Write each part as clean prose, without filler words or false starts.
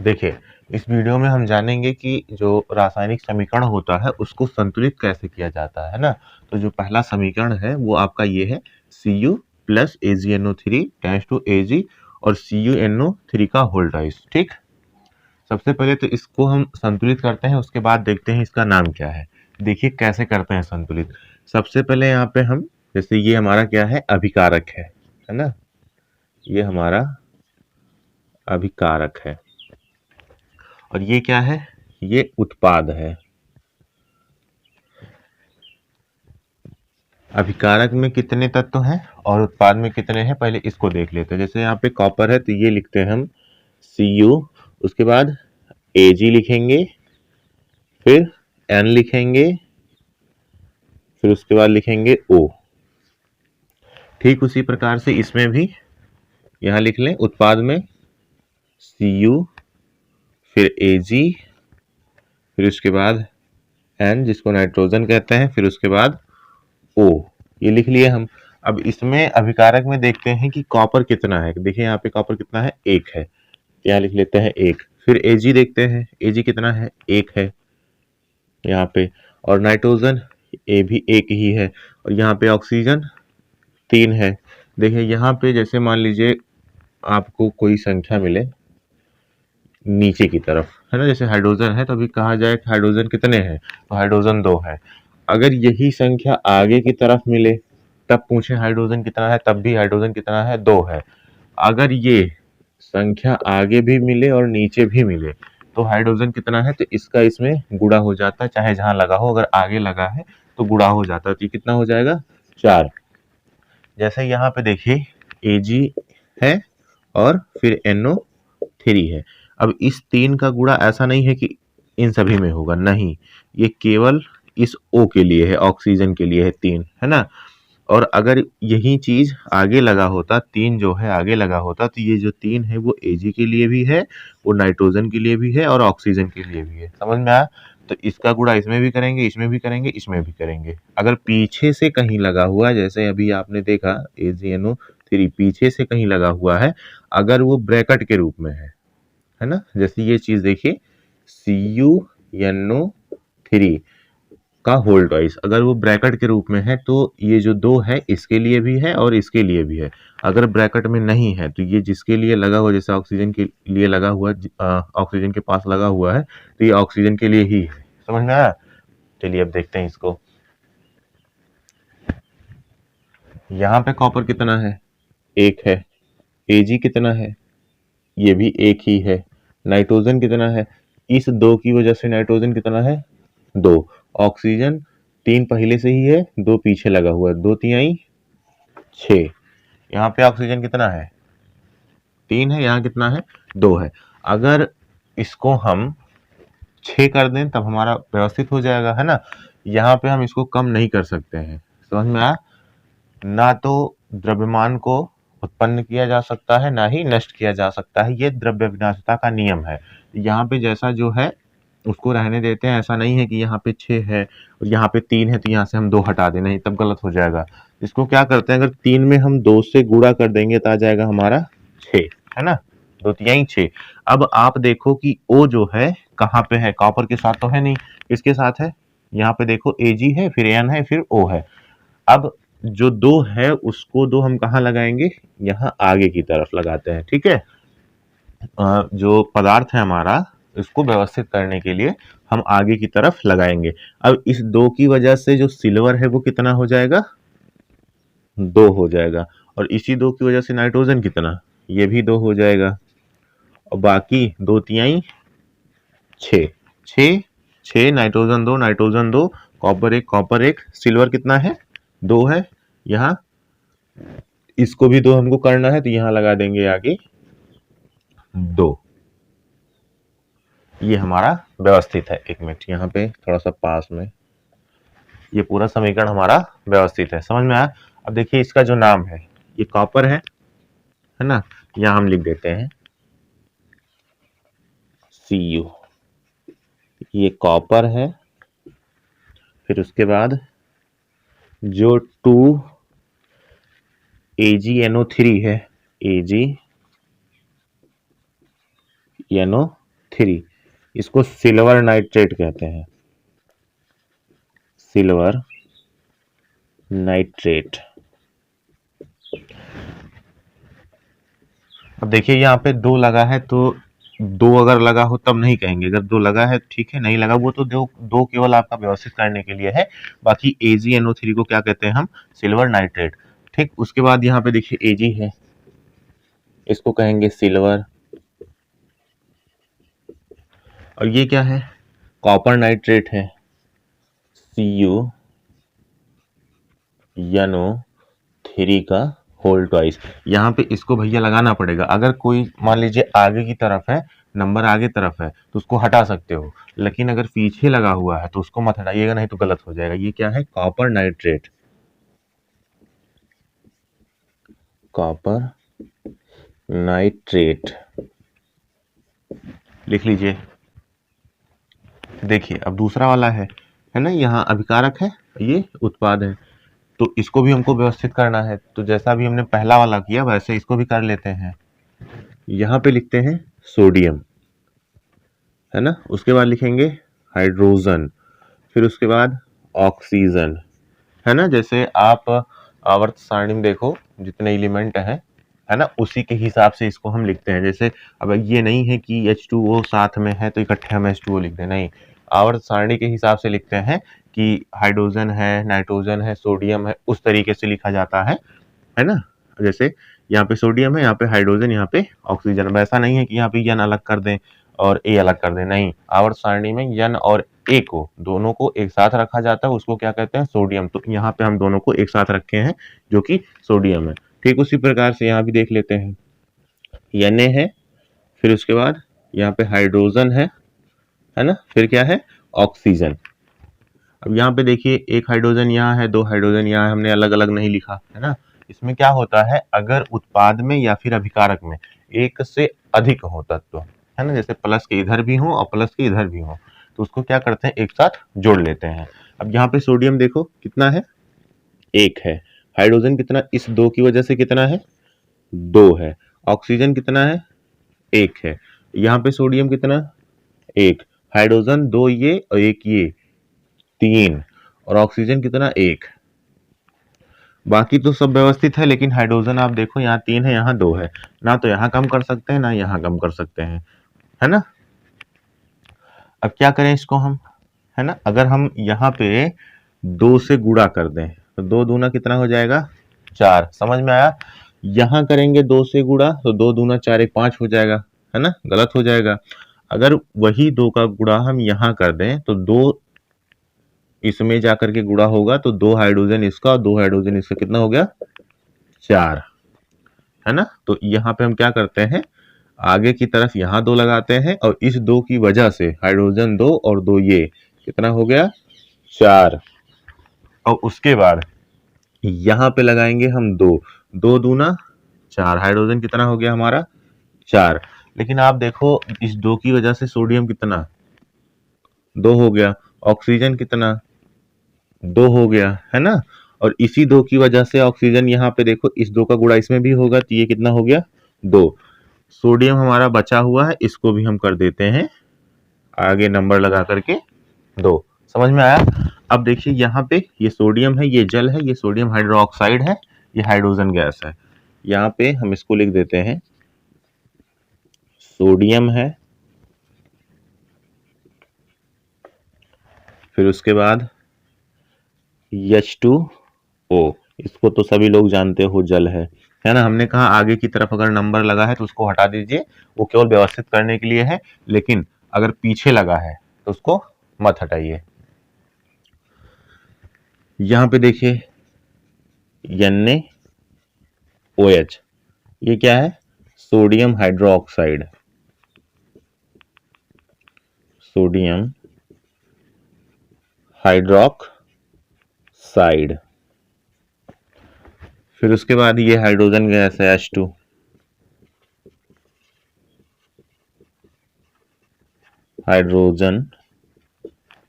देखिए, इस वीडियो में हम जानेंगे कि जो रासायनिक समीकरण होता है उसको संतुलित कैसे किया जाता है ना। तो जो पहला समीकरण है वो आपका ये है Cu plus AgNO3 tends to Ag और CuNO3 का होल राइज। ठीक, सबसे पहले तो इसको हम संतुलित करते हैं, उसके बाद देखते हैं इसका नाम क्या है। देखिए कैसे करते हैं संतुलित। सबसे पहले यहाँ पे हम, जैसे ये हमारा क्या है, अभिकारक है ना, ये हमारा अभिकारक है और ये क्या है, ये उत्पाद है। अभिकारक में कितने तत्व हैं और उत्पाद में कितने हैं, पहले इसको देख लेते हैं। जैसे यहाँ पे कॉपर है तो ये लिखते हैं हम Cu, उसके बाद Ag लिखेंगे, फिर N लिखेंगे, फिर उसके बाद लिखेंगे O। ठीक उसी प्रकार से इसमें भी यहाँ लिख लें, उत्पाद में Cu, फिर Ag, फिर उसके बाद N जिसको नाइट्रोजन कहते हैं, फिर उसके बाद O। ये लिख लिए हम। अब इसमें अभिकारक में देखते हैं कि कॉपर कितना है। देखिए यहाँ पे कॉपर कितना है, 1 है, यहाँ लिख लेते हैं 1। फिर Ag देखते हैं, Ag कितना है, 1 है यहाँ पे, और नाइट्रोजन ए भी 1 ही है, और यहाँ पे ऑक्सीजन 3 है। देखिए यहाँ पे जैसे मान लीजिए आपको कोई संख्या मिले नीचे की तरफ, है ना, जैसे हाइड्रोजन है तो अभी कहा जाए कि हाइड्रोजन कितने हैं, तो हाइड्रोजन 2 है। अगर यही संख्या आगे की तरफ मिले तब पूछे हाइड्रोजन कितना है, तब भी हाइड्रोजन कितना है, 2 है। अगर ये संख्या आगे भी मिले और नीचे भी मिले तो हाइड्रोजन कितना है, तो इसका इसमें गुणा हो जाता है, चाहे जहां लगा हो, अगर आगे लगा है तो गुणा हो जाता है। तो ये कितना हो जाएगा, 4। जैसे यहाँ पे देखिए Ag है और फिर NO3 है। अब इस 3 का गुणा ऐसा नहीं है कि इन सभी में होगा, नहीं, ये केवल इस O के लिए है, ऑक्सीजन के लिए है 3, है ना। और अगर यही चीज आगे लगा होता, 3 जो है आगे लगा होता, तो ये जो 3 है वो Ag के लिए भी है, वो नाइट्रोजन के लिए भी है और ऑक्सीजन के लिए भी है। समझ में आया? तो इसका गुणा इसमें भी करेंगे, इसमें भी करेंगे, इसमें भी करेंगे। अगर पीछे से कहीं लगा हुआ है, जैसे अभी आपने देखा AgNO3 पीछे से कहीं लगा हुआ है, अगर वो ब्रैकेट के रूप में है ना, जैसे ये चीज देखिए CuNO3 का होल ट्वाइस, अगर वो ब्रैकेट के रूप में है तो ये जो 2 है इसके लिए भी है और इसके लिए भी है। अगर ब्रैकेट में नहीं है तो ये जिसके लिए लगा हुआ, जैसे ऑक्सीजन के लिए लगा हुआ, ऑक्सीजन के पास लगा हुआ है तो ये ऑक्सीजन के लिए ही है। समझ में आया? चलिए अब देखते हैं इसको। यहाँ पे कॉपर कितना है, 1 है। Ag कितना है, ये भी 1 ही है। नाइट्रोजन कितना है, इस 2 की वजह से नाइट्रोजन कितना है, 2। ऑक्सीजन 3 पहले से ही है, 2 पीछे लगा हुआ है, 2 तिहाई 6। यहाँ पे ऑक्सीजन कितना है, 3 है, यहाँ कितना है, 2 है। अगर इसको हम 6 कर दें तब हमारा व्यवस्थित हो जाएगा, है ना। यहाँ पे हम इसको कम नहीं कर सकते हैं। समझ में आया? ना तो द्रव्यमान को उत्पन्न किया जा सकता है, ना ही नष्ट किया जा सकता है। ये द्रव्य विनाशता का नियम है। यहाँ पे जैसा जो है उसको रहने देते हैं। ऐसा नहीं है कि यहाँ पे 6 है और यहाँ पे 3 है तो यहाँ से हम 2 हटा दें, नहीं, तब गलत हो जाएगा। इसको क्या करते हैं, अगर 3 में हम 2 से गुणा कर देंगे तो आ जाएगा हमारा 6, है ना, 2 तिहाई 6। अब आप देखो कि O जो है कहाँ पे है, कॉपर के साथ तो है नहीं, किसके साथ है, यहाँ पे देखो Ag है, फिर N है, फिर O है। अब जो 2 है उसको 2 हम कहाँ लगाएंगे, यहाँ आगे की तरफ लगाते हैं। ठीक है, जो पदार्थ है हमारा, इसको व्यवस्थित करने के लिए हम आगे की तरफ लगाएंगे। अब इस 2 की वजह से जो सिल्वर है वो कितना हो जाएगा, 2 हो जाएगा, और इसी 2 की वजह से नाइट्रोजन कितना, ये भी 2 हो जाएगा, और बाकी 2 तिहाई 6, 6 6, nitrogen 2, nitrogen 2, copper 1, copper 1, silver कितना है, 2 है। यहाँ इसको भी 2 हमको करना है तो यहाँ लगा देंगे आगे 2। ये हमारा व्यवस्थित है। एक मिनट, यहाँ पे थोड़ा सा पास में, ये पूरा समीकरण हमारा व्यवस्थित है। समझ में आया? अब देखिए इसका जो नाम है, ये कॉपर है ना, यहाँ हम लिख देते हैं Cu, ये कॉपर है। फिर उसके बाद जो 2 AgNO3 है, AgNO3, 3, इसको सिल्वर नाइट्रेट कहते हैं, सिल्वर नाइट्रेट। अब देखिए यहाँ पे 2 लगा है, तो 2 अगर लगा हो तब नहीं कहेंगे, अगर 2 लगा है ठीक है, नहीं लगा वो तो 2 केवल आपका व्यवस्थित करने के लिए है। बाकी AgNO3 को क्या कहते हैं हम, सिल्वर नाइट्रेट। ठीक, उसके बाद यहाँ पे देखिए Ag है, इसको कहेंगे सिल्वर। और ये क्या है, कॉपर नाइट्रेट है, CuNO3 का होल ट्वाइस। यहाँ पे इसको भैया लगाना पड़ेगा, अगर कोई मान लीजिए आगे की तरफ है, नंबर आगे तरफ है तो उसको हटा सकते हो, लेकिन अगर पीछे लगा हुआ है तो उसको मत हटाइएगा, नहीं तो गलत हो जाएगा। ये क्या है, कॉपर नाइट्रेट, कॉपर नाइट्रेट लिख लीजिए। देखिए अब दूसरा वाला है ना, यहाँ अभिकारक है, ये उत्पाद है, तो इसको भी हमको व्यवस्थित करना है। तो जैसा भी हमने पहला वाला किया वैसे इसको भी कर लेते हैं। यहाँ पे लिखते हैं सोडियम, है ना, उसके बाद लिखेंगे हाइड्रोजन, फिर उसके बाद ऑक्सीजन, है ना। जैसे आप आवर्त सारणी में देखो जितने एलिमेंट है ना, उसी के हिसाब से इसको हम लिखते हैं। जैसे अब ये नहीं है कि H2O साथ में है तो इकट्ठे हम H2O लिख दें, नहीं, आवर्त सारणी के हिसाब से लिखते हैं कि हाइड्रोजन है, नाइट्रोजन है, सोडियम है, उस तरीके से लिखा जाता है ना। जैसे यहाँ पे सोडियम है, यहाँ पे हाइड्रोजन, यहाँ पे ऑक्सीजन। वैसा नहीं है कि यहाँ पे यन अलग कर दें और ए अलग कर दें, नहीं, आवर्त सारणी में यन और ए को दोनों को एक साथ रखा जाता है, उसको क्या कहते हैं, सोडियम। तो यहाँ पे हम दोनों को एक साथ रखे हैं जो कि सोडियम है। ठीक उसी प्रकार से यहाँ भी देख लेते हैं, Na है, फिर उसके बाद यहाँ पे हाइड्रोजन है ना, फिर क्या है, ऑक्सीजन। अब यहाँ पे देखिए एक हाइड्रोजन यहाँ है, 2 हाइड्रोजन यहाँ है, हमने अलग अलग नहीं लिखा, है ना। इसमें क्या होता है, अगर उत्पाद में या फिर अभिकारक में एक से अधिक हो तत्व, है ना, जैसे प्लस के इधर भी हो और प्लस के इधर भी हो, तो उसको क्या करते हैं, एक साथ जोड़ लेते हैं। अब यहाँ पे सोडियम देखो कितना है, 1 है, हाइड्रोजन कितना, इस 2 की वजह से कितना है, 2 है, ऑक्सीजन कितना है, 1 है, यहाँ पे सोडियम कितना, 1, हाइड्रोजन 2 ये और 1 ये, 3, और ऑक्सीजन कितना, 1। बाकी तो सब व्यवस्थित है, लेकिन हाइड्रोजन आप देखो यहाँ 3 है, यहाँ 2 है, ना तो यहाँ कम कर सकते हैं ना यहाँ कम कर सकते हैं, है ना। अब क्या करें इसको हम, है ना, अगर हम यहाँ पे 2 से गुणा कर दें तो 2 दूना कितना हो जाएगा, 4, समझ में आया। यहाँ करेंगे 2 से गुणा तो 2 दूना 4, 1 5 हो जाएगा, है ना, गलत हो जाएगा। अगर वही 2 का गुणा हम यहाँ कर दें तो 2 इसमें जाकर के गुणा होगा, तो 2 हाइड्रोजन इसका और 2 हाइड्रोजन इसका, कितना हो गया, 4, है ना। तो यहाँ पे हम क्या करते हैं, आगे की तरफ यहाँ 2 लगाते हैं और इस 2 की वजह से हाइड्रोजन 2 और 2 ये, कितना हो गया, 4। और उसके बाद यहाँ पे लगाएंगे हम 2, 2 दूना 4, हाइड्रोजन कितना हो गया हमारा, 4। लेकिन आप देखो इस 2 की वजह से सोडियम कितना, 2 हो गया, ऑक्सीजन कितना, 2 हो गया, है ना। और इसी 2 की वजह से ऑक्सीजन, यहाँ पे देखो इस 2 का गुणा इसमें भी होगा तो ये कितना हो गया, 2। सोडियम हमारा बचा हुआ है, इसको भी हम कर देते हैं आगे नंबर लगा करके 2, समझ में आया। अब देखिए यहाँ पे ये सोडियम है, ये जल है, ये सोडियम हाइड्रोक्साइड है, ये हाइड्रोजन गैस है। यहाँ पे हम इसको लिख देते हैं, सोडियम है, फिर उसके बाद H2O, इसको तो सभी लोग जानते हो, जल है ना। हमने कहा आगे की तरफ अगर नंबर लगा है तो उसको हटा दीजिए, वो केवल व्यवस्थित करने के लिए है, लेकिन अगर पीछे लगा है तो उसको मत हटाइए। यहां पे देखिए NaOH, ये क्या है, सोडियम हाइड्रोक्साइड, सोडियम हाइड्रोक्साइड। फिर उसके बाद ये हाइड्रोजन गैस है H2, हाइड्रोजन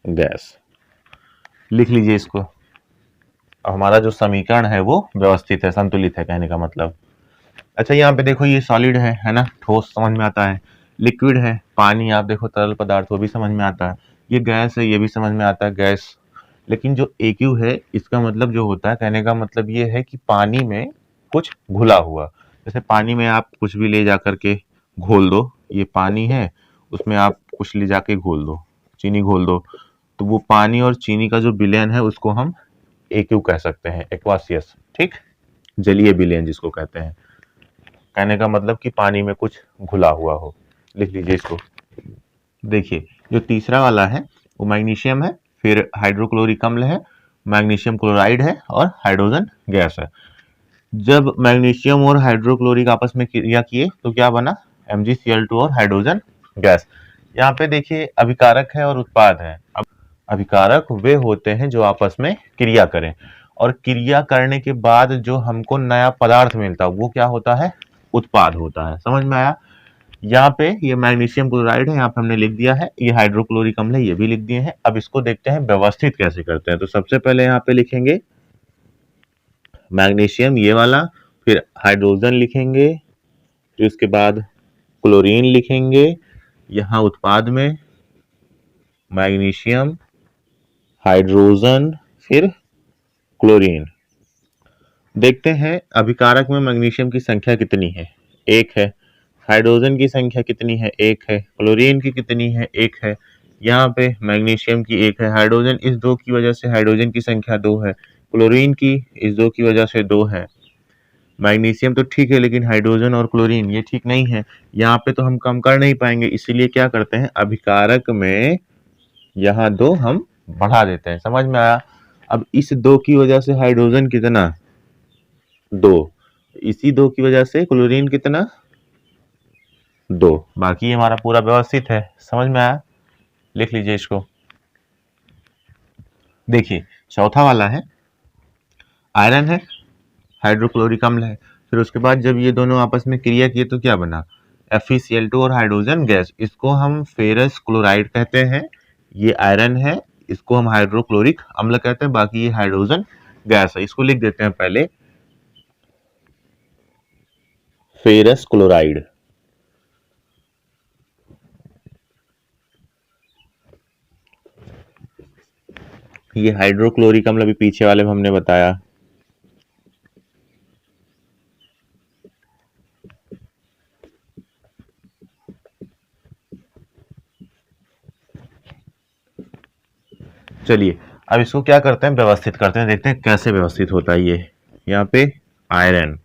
गैस, लिख लीजिए इसको। अब हमारा जो समीकरण है वो व्यवस्थित है, संतुलित है, कहने का मतलब। अच्छा यहाँ पे देखो ये सॉलिड है ना, ठोस समझ में आता है, लिक्विड है, पानी आप देखो तरल पदार्थ, वो भी समझ में आता है। ये गैस है, ये भी समझ में आता है, गैस। लेकिन जो एक्यू है, इसका मतलब जो होता है, कहने का मतलब ये है कि पानी में कुछ घुला हुआ। जैसे पानी में आप कुछ भी ले जा करके घोल दो, ये पानी है, उसमें आप कुछ ले जाके घोल दो, चीनी घोल दो, तो वो पानी और चीनी का जो विलयन है उसको हम एक्यू कह सकते हैं, एक्वासियस। ठीक, जलीय विलयन जिसको कहते हैं। कहने का मतलब कि पानी में कुछ घुला हुआ हो। लिख लीजिए इसको। देखिए, जो तीसरा वाला है वो मैग्नीशियम है, फिर हाइड्रोक्लोरिक अम्ल है, मैग्नीशियम क्लोराइड है और हाइड्रोजन गैस है। जब मैग्नीशियम और हाइड्रोक्लोरिक आपस में क्रिया किए तो क्या बना? MgCl2 और हाइड्रोजन गैस। यहाँ पे देखिए अभिकारक है और उत्पाद है। अब अभिकारक वे होते हैं जो आपस में क्रिया करें, और क्रिया करने के बाद जो हमको नया पदार्थ मिलता है वो क्या होता है? उत्पाद होता है। समझ में आया? यहाँ पे ये मैग्नीशियम क्लोराइड है, यहाँ पे हमने लिख दिया है, ये हाइड्रोक्लोरिक अम्ल है, ये भी लिख दिए हैं। अब इसको देखते हैं व्यवस्थित कैसे करते हैं। तो सबसे पहले यहाँ पे लिखेंगे मैग्नीशियम ये वाला, फिर हाइड्रोजन लिखेंगे, फिर उसके बाद क्लोरीन लिखेंगे, यहाँ उत्पाद में मैग्नीशियम, हाइड्रोजन, फिर क्लोरीन। देखते हैं अभिकारक में मैग्नीशियम की संख्या कितनी है? एक है। हाइड्रोजन की संख्या कितनी है? एक है। क्लोरीन की कितनी है? एक है। यहाँ पे मैग्नीशियम की एक है, हाइड्रोजन इस दो की वजह से हाइड्रोजन की संख्या दो है, क्लोरीन की इस दो की वजह से दो है। मैग्नीशियम तो ठीक है, लेकिन हाइड्रोजन और क्लोरीन ये ठीक नहीं है। यहाँ पे तो हम कम कर नहीं पाएंगे, इसीलिए क्या करते हैं, अभिकारक में यहाँ दो हम बढ़ा देते हैं। समझ में आया? अब इस दो की वजह से हाइड्रोजन कितना? दो। इसी दो की वजह से क्लोरीन कितना? दो। बाकी हमारा पूरा व्यवस्थित है। समझ में आया? लिख लीजिए इसको। देखिए चौथा वाला है, आयरन है, हाइड्रोक्लोरिक अम्ल है, फिर उसके बाद जब ये दोनों आपस में क्रिया किए तो क्या बना? FeCl2 और हाइड्रोजन गैस। इसको हम फेरस क्लोराइड कहते हैं। ये आयरन है, इसको हम हाइड्रोक्लोरिक अम्ल कहते हैं, बाकी ये हाइड्रोजन गैस है। इसको लिख देते हैं पहले फेरस क्लोराइड। ये हाइड्रोक्लोरिक अम्ल अभी पीछे वाले में हमने बताया। चलिए अब इसको क्या करते हैं, व्यवस्थित करते हैं, देखते हैं कैसे व्यवस्थित होता है ये। यहाँ पे आयरन,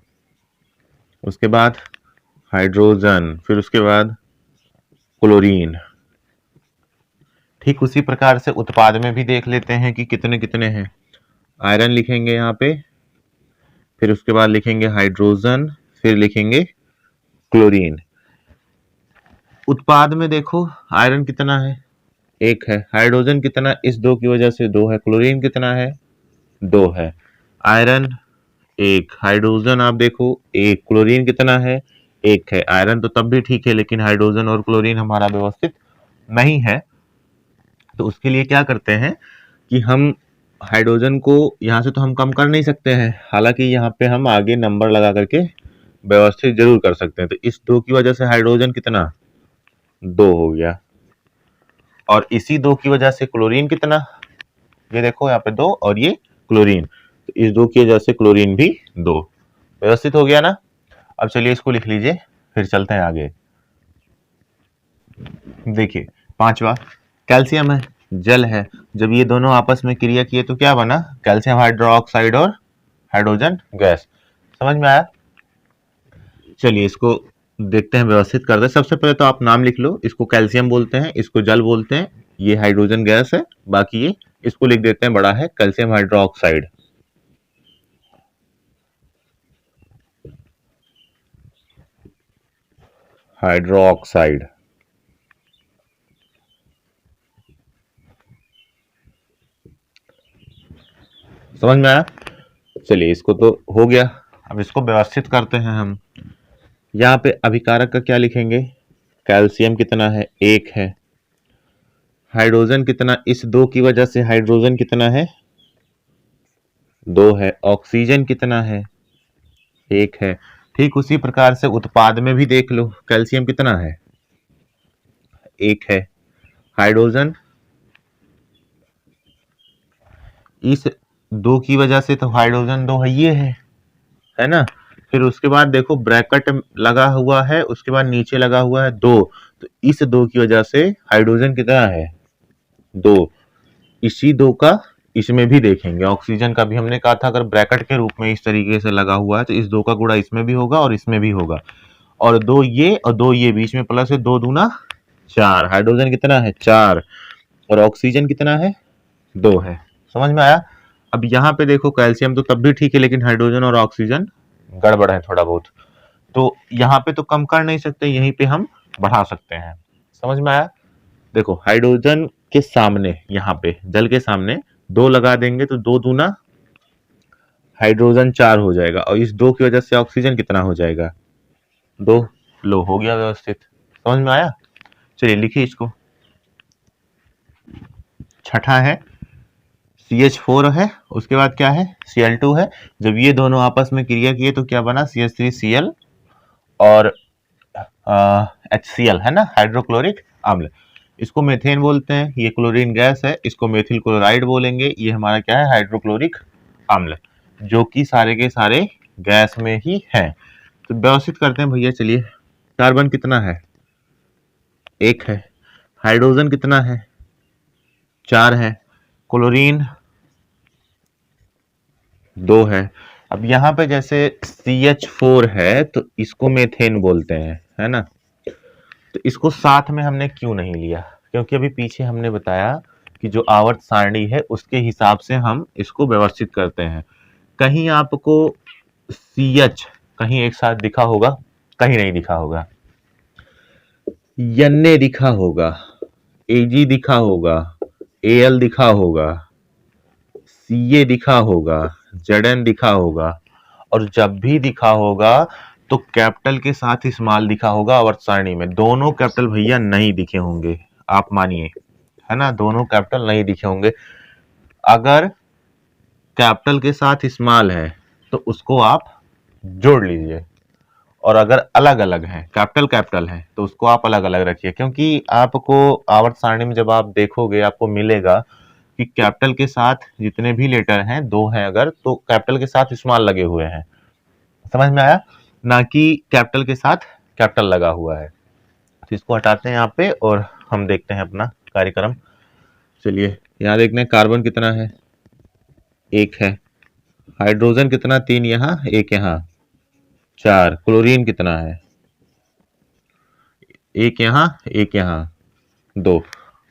उसके बाद हाइड्रोजन, फिर उसके बाद क्लोरीन। ठीक उसी प्रकार से उत्पाद में भी देख लेते हैं कि कितने कितने हैं। आयरन लिखेंगे यहाँ पे, फिर उसके बाद लिखेंगे हाइड्रोजन, फिर लिखेंगे क्लोरीन। उत्पाद में देखो आयरन कितना है? एक है। हाइड्रोजन कितना? इस दो की वजह से दो है। क्लोरीन कितना है? दो है। आयरन एक, हाइड्रोजन आप देखो एक, क्लोरीन कितना है? एक है। आयरन तो तब भी ठीक है, लेकिन हाइड्रोजन और क्लोरीन हमारा व्यवस्थित नहीं है। तो उसके लिए क्या करते हैं कि हम हाइड्रोजन को यहाँ से तो हम कम कर नहीं सकते हैं, हालांकि यहाँ पे हम आगे नंबर लगा करके व्यवस्थित जरूर कर सकते हैं। तो इस दो की वजह से हाइड्रोजन कितना? दो हो गया। और इसी दो की वजह से क्लोरीन कितना? ये देखो यहाँ पे दो, और ये क्लोरीन, तो इस दो की वजह से क्लोरीन भी दो। व्यवस्थित हो गया ना? अब चलिए इसको लिख लीजिए, फिर चलते हैं आगे। देखिए पांचवा, कैल्शियम है, जल है। जब ये दोनों आपस में क्रिया किए तो क्या बना? कैल्शियम हाइड्रोक्साइड और हाइड्रोजन गैस। समझ में आया? चलिए इसको देखते हैं, व्यवस्थित करते हैं। सबसे पहले तो आप नाम लिख लो, इसको कैल्शियम बोलते हैं, इसको जल बोलते हैं, ये हाइड्रोजन गैस है, बाकी ये इसको लिख देते हैं बड़ा है कैल्शियम हाइड्रोक्साइड। हाइड्रोक्साइड। समझ में आया? चलिए इसको तो हो गया, अब इसको व्यवस्थित करते हैं हम। यहाँ पे अभिकारक का क्या लिखेंगे? कैल्शियम कितना है? एक है। हाइड्रोजन कितना? इस दो की वजह से हाइड्रोजन कितना है? दो है। ऑक्सीजन कितना है? एक है। ठीक उसी प्रकार से उत्पाद में भी देख लो, कैल्शियम कितना है? एक है। हाइड्रोजन इस दो की वजह से तो हाइड्रोजन दो है, ये है ना। फिर उसके बाद देखो ब्रैकेट लगा हुआ है, उसके बाद नीचे लगा हुआ है दो, तो इस दो की वजह से हाइड्रोजन कितना है, दो। इसी दो का इसमें भी देखेंगे, ऑक्सीजन का भी हमने कहा था अगर ब्रैकेट के रूप में इस तरीके से लगा हुआ है तो इस दो का गुणा इसमें भी होगा और इसमें भी होगा, और दो ये और दो ये बीच में प्लस है, दो दूना चार। हाइड्रोजन कितना है, चार, और ऑक्सीजन कितना है, दो है। समझ में आया। अब यहाँ पे देखो कैल्शियम तो तब भी ठीक है, लेकिन हाइड्रोजन और ऑक्सीजन गड़बड़ है थोड़ा बहुत, तो यहाँ पे तो कम कर नहीं सकते, यहीं पे हम बढ़ा सकते हैं। समझ में आया। देखो हाइड्रोजन के सामने यहाँ पे जल के सामने दो लगा देंगे तो दो दूना हाइड्रोजन चार हो जाएगा, और इस दो की वजह से ऑक्सीजन कितना हो जाएगा, दो। लो हो गया व्यवस्थित। समझ में आया। चलिए लिखिए इसको। छठा है CH4 है, उसके बाद क्या है Cl2 है। जब ये दोनों आपस में क्रिया किए तो क्या बना, CH3Cl और HCl है ना, हाइड्रोक्लोरिक अम्ल। इसको मेथेन बोलते हैं, ये क्लोरीन गैस है, इसको मेथिल क्लोराइड बोलेंगे। ये हमारा क्या है, हाइड्रोक्लोरिक अम्ल, जो कि सारे के सारे गैस में ही है। तो व्यवस्थित करते हैं भैया। चलिए कार्बन कितना है, एक है। हाइड्रोजन कितना है, चार है। क्लोरीन दो है। अब यहाँ पे जैसे CH4 है तो इसको मेथेन बोलते हैं, है ना। तो इसको साथ में हमने क्यों नहीं लिया, क्योंकि अभी पीछे हमने बताया कि जो आवर्त सारणी है उसके हिसाब से हम इसको व्यवस्थित करते हैं। कहीं आपको CH कहीं एक साथ दिखा होगा, कहीं नहीं दिखा होगा, NA दिखा होगा, AG दिखा होगा, AL दिखा होगा, CA दिखा होगा, ZN दिखा होगा, और जब भी दिखा होगा तो कैपिटल के साथ स्मॉल दिखा होगा आवर्त सारणी में। दोनों कैपिटल भैया नहीं दिखे होंगे, आप मानिए, है ना, दोनों कैपिटल नहीं दिखे होंगे। अगर कैपिटल के साथ स्मॉल है तो उसको आप जोड़ लीजिए, और अगर अलग अलग है, कैपिटल कैपिटल है, तो उसको आप अलग अलग रखिए, क्योंकि आपको आवर्त सारणी में जब आप देखोगे आपको मिलेगा कि कैपिटल के साथ जितने भी लेटर हैं, दो हैं अगर, तो कैपिटल के साथ स्मॉल लगे हुए हैं। समझ में आया, ना कि कैपिटल के साथ कैपिटल लगा हुआ है। तो इसको हटाते हैं यहाँ पे और हम देखते हैं अपना कार्यक्रम। चलिए यहाँ देखते हैं कार्बन कितना है, एक है। हाइड्रोजन कितना, तीन यहाँ, एक यहाँ, चार। क्लोरीन कितना है, एक यहाँ, एक यहाँ, दो।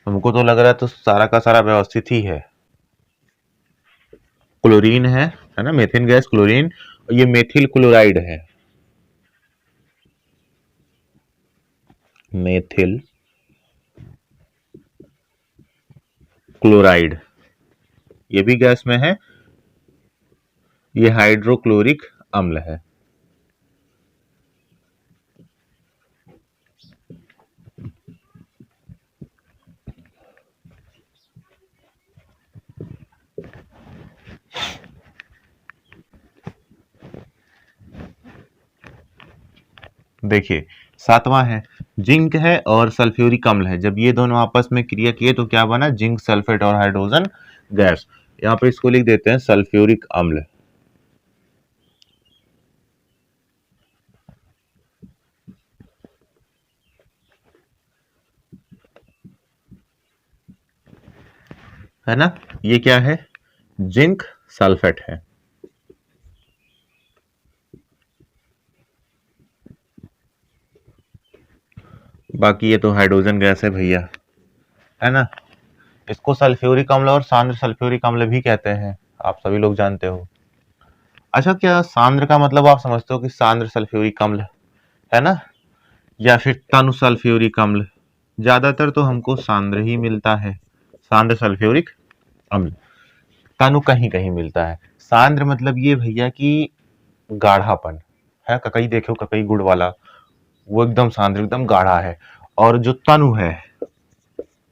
हमको तो लग रहा है तो सारा का सारा व्यवस्थित ही है। क्लोरीन है ना, मेथिन गैस क्लोरीन, और ये मेथिल क्लोराइड है, मेथिल क्लोराइड, ये भी गैस में है। ये हाइड्रोक्लोरिक अम्ल है। देखिए सातवां है जिंक है और सल्फ्यूरिक अम्ल है। जब ये दोनों आपस में क्रिया किए तो क्या बना, जिंक सल्फेट और हाइड्रोजन गैस। यहाँ पे इसको लिख देते हैं सल्फ्यूरिक अम्ल। है ना, ये क्या है, जिंक सल्फेट है। बाकी ये तो हाइड्रोजन गैस है भैया, है ना। इसको सल्फ्यूरिक अम्ल और सांद्र सल्फ्यूरिक अम्ल भी कहते हैं, आप सभी लोग जानते हो। अच्छा, क्या सांद्र का मतलब आप समझते हो कि सांद्र सल्फ्यूरिक अम्ल है ना, या फिर तनु सल्फ्यूरिक अम्ल? ज्यादातर तो हमको सांद्र ही मिलता है, सांद्र सल्फ्यूरिक अम्ल। तनु कहीं कहीं मिलता है। सांद्र मतलब ये भैया कि गाढ़ापन है, ककई देखो, ककई गुड़ वाला, वो एकदम सांद्र, एकदम गाढ़ा है। और जो तनु है,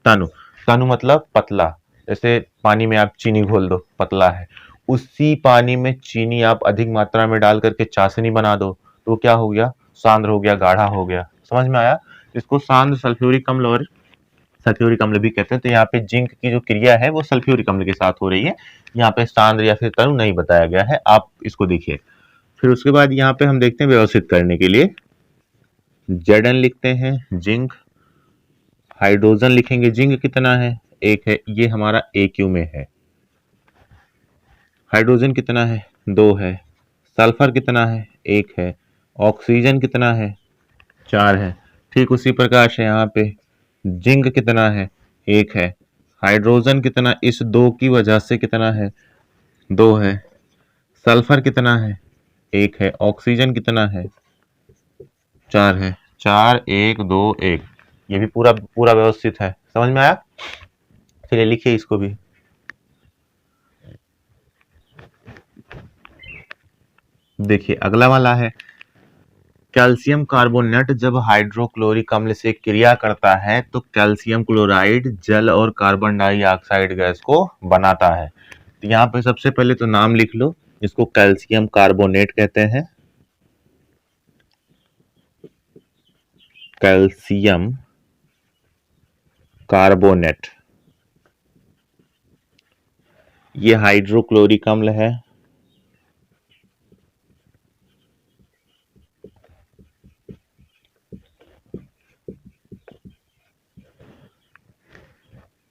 तनु, तनु मतलब पतला, जैसे पानी में आप चीनी घोल दो, पतला है। उसी पानी में चीनी आप अधिक मात्रा में डाल करके चाशनी बना दो तो क्या हो गया, सांद्र हो गया, गाढ़ा हो गया। समझ में आया। इसको सांद्र सल्फ्यूरिक अम्ल और सल्फ्यूरिक अम्ल भी कहते हैं। तो यहाँ पे जिंक की जो क्रिया है वो सल्फ्यूरिक अम्ल के साथ हो रही है। यहाँ पे सांद्र या फिर तरु नहीं बताया गया है, आप इसको देखिए। फिर उसके बाद यहाँ पे हम देखते हैं व्यवस्थित करने के लिए Zn लिखते हैं जिंक, हाइड्रोजन लिखेंगे, जिंक कितना है, एक है, ये हमारा AQ में है। हाइड्रोजन कितना है, 2 है। सल्फर कितना है, 1 है। ऑक्सीजन कितना है, 4 है। ठीक उसी प्रकार से यहाँ पे जिंक कितना है, 1 है। हाइड्रोजन कितना, इस 2 की वजह से कितना है, 2 है। सल्फर कितना है, 1 है। ऑक्सीजन कितना है, 4 है। 4 1 2 1, ये भी पूरा पूरा व्यवस्थित है। समझ में आया? चलिए लिखिए इसको भी। देखिए अगला वाला है कैल्शियम कार्बोनेट जब हाइड्रोक्लोरिक अम्ल से क्रिया करता है तो कैल्शियम क्लोराइड जल और कार्बन डाइऑक्साइड गैस को बनाता है। तो यहाँ पे सबसे पहले तो नाम लिख लो, इसको कैल्शियम कार्बोनेट कहते हैं। कैल्शियम कार्बोनेट, ये हाइड्रोक्लोरिक अम्ल है।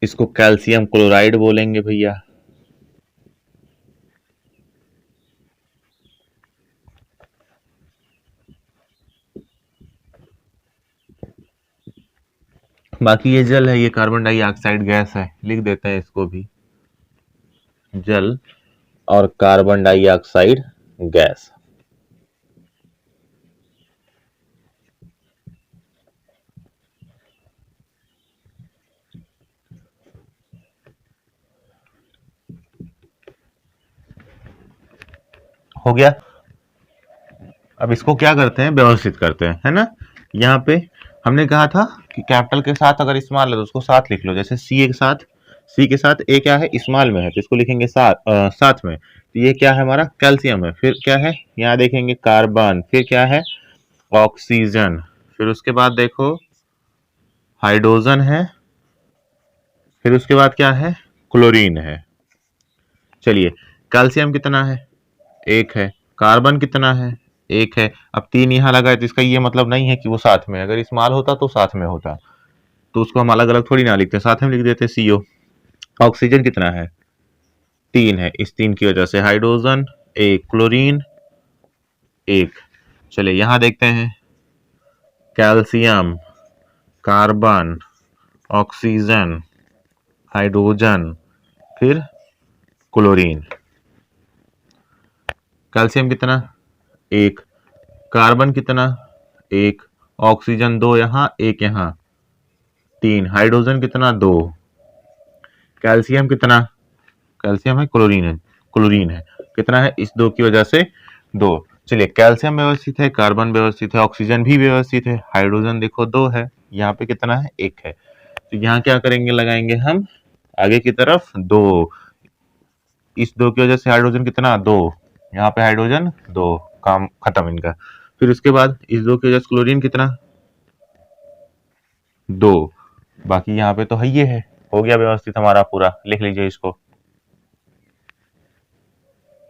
इसको कैल्शियम क्लोराइड बोलेंगे भैया। बाकी ये जल है, ये कार्बन डाइऑक्साइड गैस है, लिख देते हैं इसको भी, जल और कार्बन डाइऑक्साइड गैस। हो गया। अब इसको क्या करते हैं, व्यवस्थित करते हैं, है ना। यहाँ पे हमने कहा था कि कैपिटल के साथ अगर स्मॉल है तो उसको साथ लिख लो। जैसे सी के साथ, सी के साथ ए क्या है, स्मॉल में है, तो इसको लिखेंगे साथ में। तो ये क्या है, हमारा कैल्शियम है। फिर क्या है, यहाँ देखेंगे कार्बन, फिर क्या है, ऑक्सीजन, फिर उसके बाद देखो हाइड्रोजन है, फिर उसके बाद क्या है, क्लोरीन है। चलिए कैल्शियम कितना है, 1 है। कार्बन कितना है, 1 है। अब 3 यहाँ लगा है तो इसका ये मतलब नहीं है कि वो साथ में, अगर स्मॉल होता तो साथ में होता, तो उसको हम अलग अलग थोड़ी ना लिखते, साथ में लिख देते CO। ऑक्सीजन कितना है, 3 है। इस 3 की वजह से हाइड्रोजन 1, क्लोरीन 1। चलिए यहाँ देखते हैं कैल्शियम, कार्बन, ऑक्सीजन, हाइड्रोजन, फिर क्लोरीन। कैल्शियम कितना, 1। कार्बन कितना, 1। ऑक्सीजन 2 यहाँ, 1 यहाँ, 3। हाइड्रोजन कितना, 2। कैल्शियम कितना, कैल्शियम है, क्लोरीन है, कितना है, इस 2 की वजह से 2। चलिए कैल्शियम व्यवस्थित है, कार्बन व्यवस्थित है, ऑक्सीजन भी व्यवस्थित है, हाइड्रोजन देखो 2 है, यहाँ पे कितना है, 1 है। तो यहाँ क्या करेंगे, लगाएंगे हम आगे की तरफ 2। इस 2 की वजह से हाइड्रोजन कितना, 2। यहाँ पे हाइड्रोजन 2, काम खत्म इनका। फिर उसके बाद इस 2 की वजह से क्लोरीन कितना, 2। बाकी यहाँ पे तो है, ये है। हो गया व्यवस्थित हमारा पूरा, लिख लीजिए इसको।